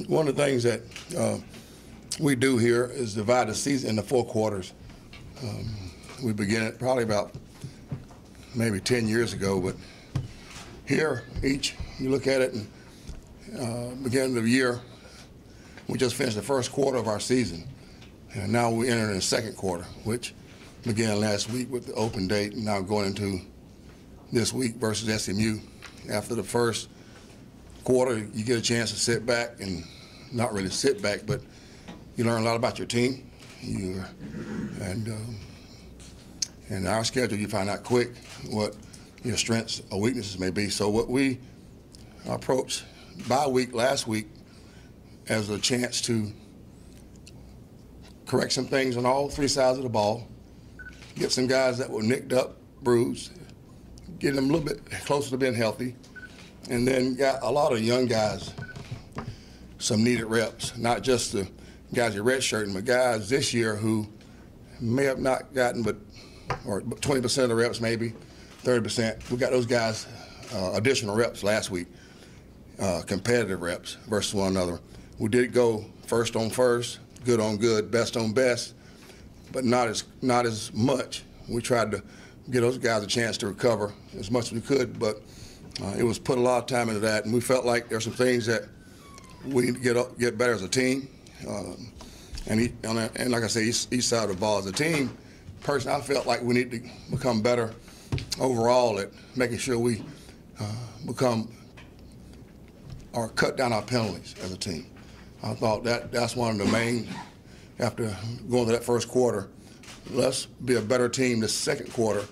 One of the things that we do here is divide the season into 4 quarters. We began it probably about maybe 10 years ago, but here you look at it and beginning of the year, we just finished the first quarter of our season, and now we enter in the second quarter, which began last week with the open date, and now going into this week versus SMU. After the first quarter, you get a chance to sit back, and not really sit back, but you learn a lot about your team. And our schedule, you find out quick what your strengths or weaknesses may be. So what we approached bye week last week as a chance to correct some things on all 3 sides of the ball, get some guys that were nicked up, bruised, get them a little bit closer to being healthy, and then got a lot of young guys some needed reps, not just the guys you're redshirting, but guys this year who may have not gotten or 20% of the reps, maybe 30%. We got those guys additional reps last week, competitive reps versus one another. We did go first on first, good on good, best on best, but not as much. We tried to give those guys a chance to recover as much as we could, but it was put a lot of time into that, and we felt like there's some things that we need to get better as a team. And like I say, each side of the ball as a team, personally, I felt like we need to become better overall at making sure we become or cut down our penalties as a team. I thought that's one of the main, after going to that first quarter, let's be a better team this second quarter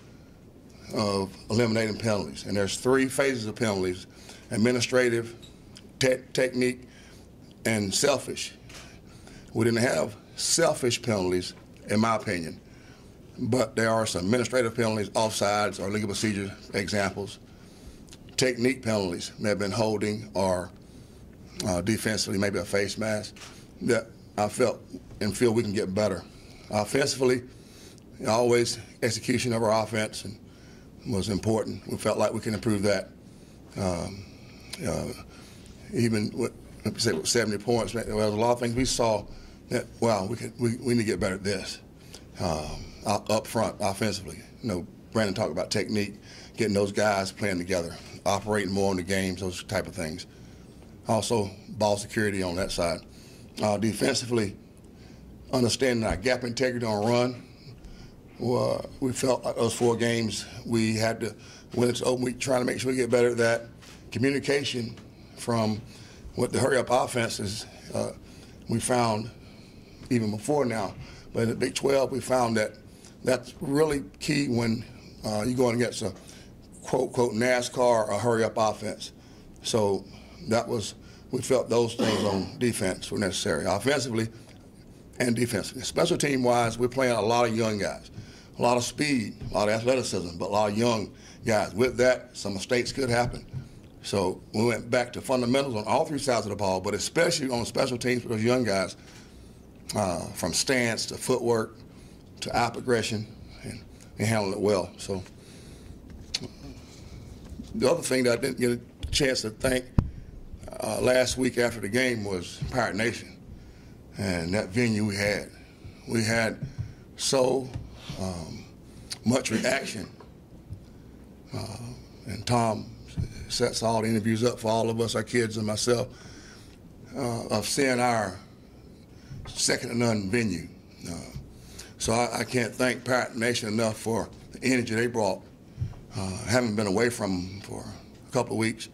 of eliminating penalties. And there's 3 phases of penalties: administrative, technique, and selfish. We didn't have selfish penalties, in my opinion, but there are some administrative penalties, offsides, or legal procedure examples. Technique penalties may have been holding or defensively, maybe a face mask, that I felt and feel we can get better. Offensively, always execution of our offense was important. We felt like we can improve that. Even with 70 points, there was a lot of things we saw that, wow, we need to get better at this. Up front, offensively. Brandon talked about technique, getting those guys playing together, operating more in the games, those type of things. Also, ball security on that side. Defensively, understanding our gap integrity on run. We felt like those 4 games we had to win this open week, trying to make sure we get better at that. Communication from what the hurry-up offense is, we found even before now. But in the Big 12, we found that that's really key when you're going against a quote NASCAR or hurry-up offense. So we felt those things on defense were necessary, offensively and defensively. Special team-wise, we're playing a lot of young guys, a lot of speed, a lot of athleticism, but a lot of young guys. With that, some mistakes could happen. So we went back to fundamentals on all 3 sides of the ball, but especially on special teams for those young guys, from stance to footwork to eye progression, and handling it well. So the other thing that I didn't get a chance to thank last week after the game was Pirate Nation and that venue we had. We had so much reaction, and Tom sets all the interviews up for all of us, our kids and myself, of seeing our second-to-none venue. So I can't thank Pirate Nation enough for the energy they brought. Having been away from them for a couple of weeks,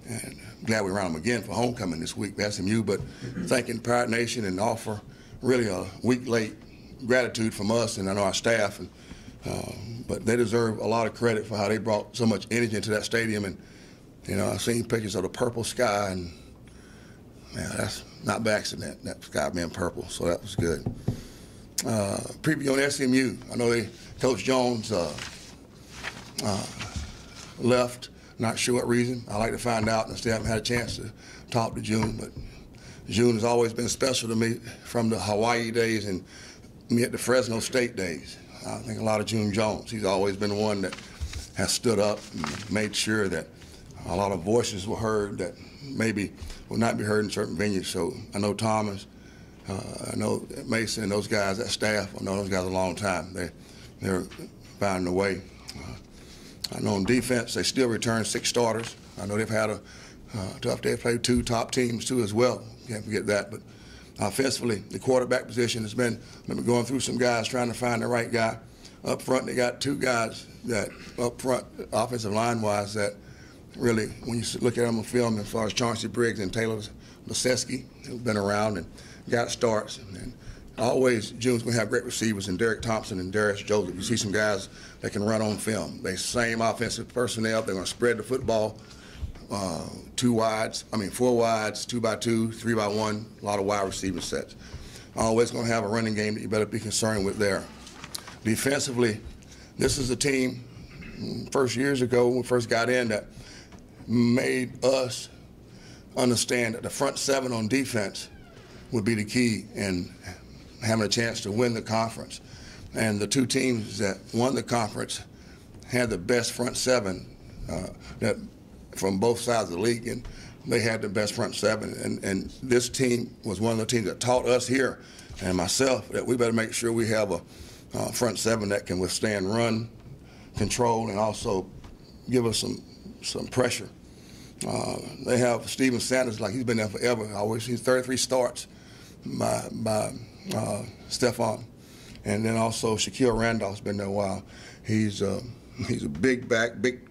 and glad we're around them again for homecoming this week, SMU, but thanking Pirate Nation and offer really a week late gratitude from us and I know our staff. But they deserve a lot of credit for how they brought so much energy into that stadium. And I've seen pictures of the purple sky, and man, that's not by accident, that sky being purple, so that was good. Preview on SMU. I know Coach Jones left, not sure what reason. I'd like to find out, and I still haven't had a chance to talk to June, but June has always been special to me from the Hawaii days and me at the Fresno State days. I think a lot of June Jones. He's always been the one that has stood up and made sure that a lot of voices were heard that maybe will not be heard in certain venues. So I know Thomas, I know Mason, and those guys, that staff, I know those guys a long time. They're finding a way. I know on defense, they still return 6 starters. I know they've had a tough day. They've played 2 top teams too as well. Can't forget that. But offensively, the quarterback position has been going through some guys trying to find the right guy. Up front, they got 2 guys that up front, offensive line-wise, that really, when you look at them on film, as far as Chauncey Briggs and Taylor Leseski, who've been around and got starts. And always, June's going to have great receivers in Derek Thompson and Darius Joseph. You see some guys that can run on film. They same offensive personnel. They're going to spread the football 4 wides, 2x2, 3x1, a lot of wide receiver sets. Always going to have a running game that you better be concerned with there. Defensively, this is a team, first years ago when we first got in, that made us understand that the front 7 on defense would be the key in having a chance to win the conference. And the 2 teams that won the conference had the best front 7 that from both sides of the league, and they had the best front 7. And this team was one of the teams that taught us here and myself that we better make sure we have a front 7 that can withstand run, control, and also give us some pressure. They have Steven Sanders, like he's been there forever. He's 33 starts by Stephon. And then also Shaquille Randolph's been there a while. He's a big back, big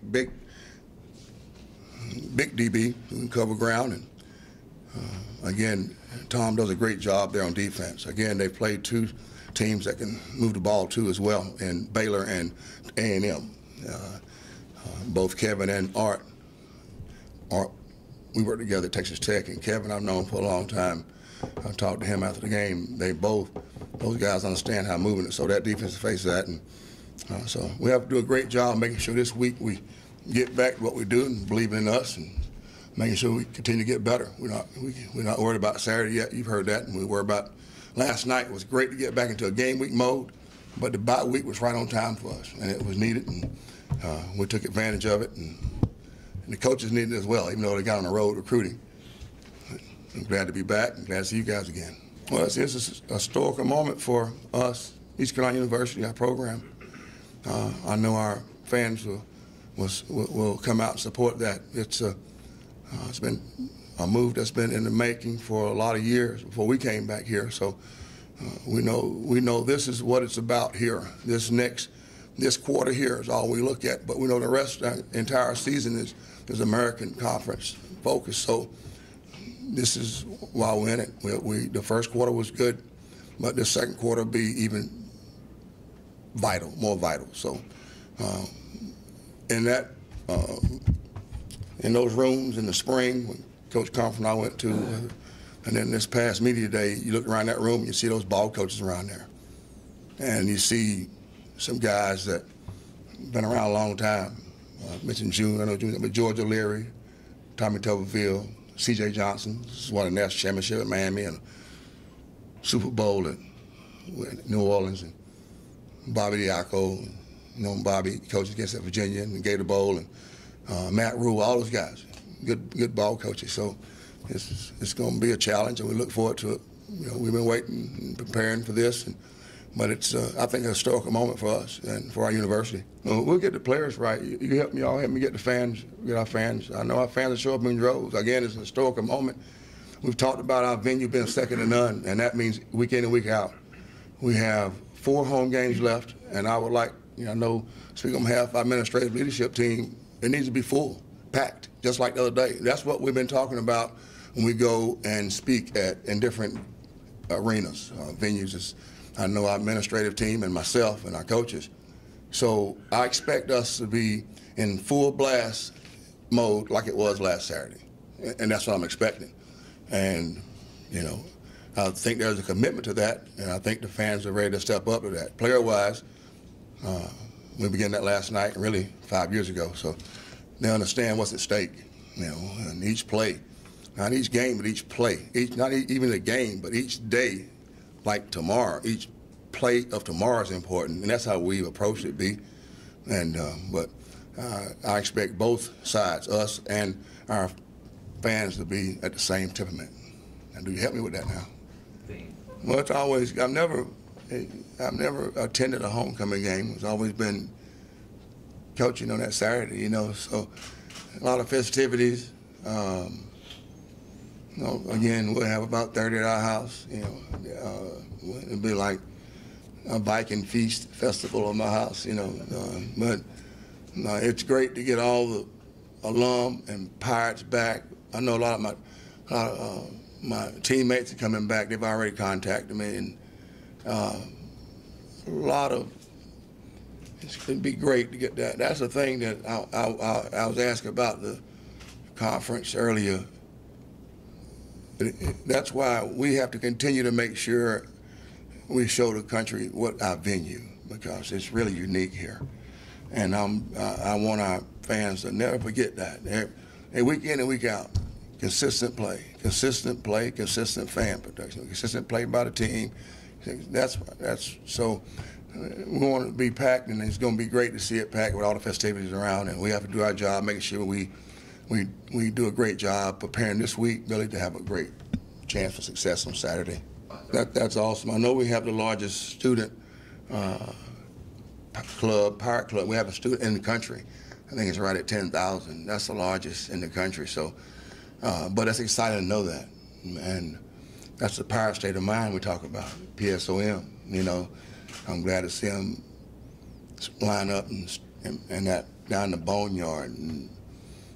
DB who can cover ground. And again, Tom does a great job there on defense. Again, they've played 2 teams that can move the ball too as well, in Baylor and A&M. Both Kevin and Art, we worked together at Texas Tech, and Kevin I've known for a long time. I talked to him after the game. Those guys understand how moving it, so that defense faces that. And so we have to do a great job making sure this week we get back to what we do and believing in us and making sure we continue to get better. We're not worried about Saturday yet. You've heard that. And we worry about last night. It was great to get back into a game week mode, but the bye week was right on time for us, and it was needed, and we took advantage of it. And the coaches needed it as well, even though they got on the road recruiting. I'm glad to be back. I'm glad to see you guys again. Well, it's a historical moment for us, East Carolina University, our program. I know our fans will come out and support that. It's been a move that's been in the making for a lot of years before we came back here. So we know this is what it's about here. This quarter here is all we look at, but we know the rest of the entire season is American Conference focus. So this is why we're in it. The first quarter was good, but the second quarter will be even more vital. So in those rooms in the spring, when Coach Conference and I went to, and then this past media day, you look around that room and you see those ball coaches around there. And you see some guys that been around a long time. I mentioned June, I know June, but George O'Leary, Tommy Tuberville, C.J. Johnson. This is won a national championship at Miami and a Super Bowl at New Orleans, and Bobby Diaco, Bobby coached against at Virginia and the Gator Bowl, and Matt Rule, all those guys, good ball coaches. So it's going to be a challenge, and we look forward to it. We've been waiting and preparing for this, but it's I think a historical moment for us and for our university. We'll get the players right. You help me, all help me get our fans. I know our fans will show up in droves. Again, it's a historical moment. We've talked about our venue being second to none, and that means week in and week out. We have 4 home games left, and I would like, I know, speaking on behalf of our administrative leadership team, it needs to be full, packed, just like the other day. That's what we've been talking about when we go and speak in different arenas, venues. I know our administrative team and myself and our coaches. So I expect us to be in full blast mode like it was last Saturday, and that's what I'm expecting. And, I think there's a commitment to that, and I think the fans are ready to step up to that. Player-wise, we began that last night, really 5 years ago, so they understand what's at stake, and each play, not each game, but each play, not even the game, but each day, like tomorrow, each play of tomorrow is important, and that's how we approach it, B. And but I expect both sides, us and our fans, to be at the same temperament. And do you help me with that now? Well, it's always, I've never attended a homecoming game. It's always been coaching on that Saturday, you know, so a lot of festivities. You know, again, we'll have about 30 at our house, you know. It'll be like a Viking feast festival at my house, you know. But it's great to get all the alum and Pirates back. I know a lot of my teammates are coming back. They've already contacted me, and a lot of, it'd be great to get that. That's the thing that I was asking about the conference earlier. That's why we have to continue to make sure we show the country what our venue, because it's really unique here. And I want our fans to never forget that. Every week in and week out, consistent play, consistent fan production, consistent play by the team. That's so. We want it to be packed, and it's going to be great to see it packed with all the festivities around. And we have to do our job, making sure we do a great job preparing this week, really, to have a great chance for success on Saturday. That's awesome. I know we have the largest student club, Pirate Club. We have a student in the country. I think it's right at 10,000. That's the largest in the country. So, but it's exciting to know that, and that's the Pirate state of mind we talk about, PSOM. You know, I'm glad to see them line up and that down the boneyard, and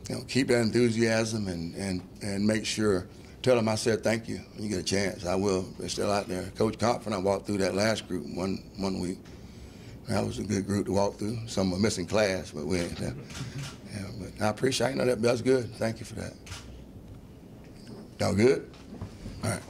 you know, keep that enthusiasm and make sure. Tell them I said thank you when you get a chance. I will. They're still out there. Coach Compton, I walked through that last group one week. That was a good group to walk through. Some were missing class, but we ain't there. Yeah, but I appreciate, you know, that's good. Thank you for that. Y'all good? All right.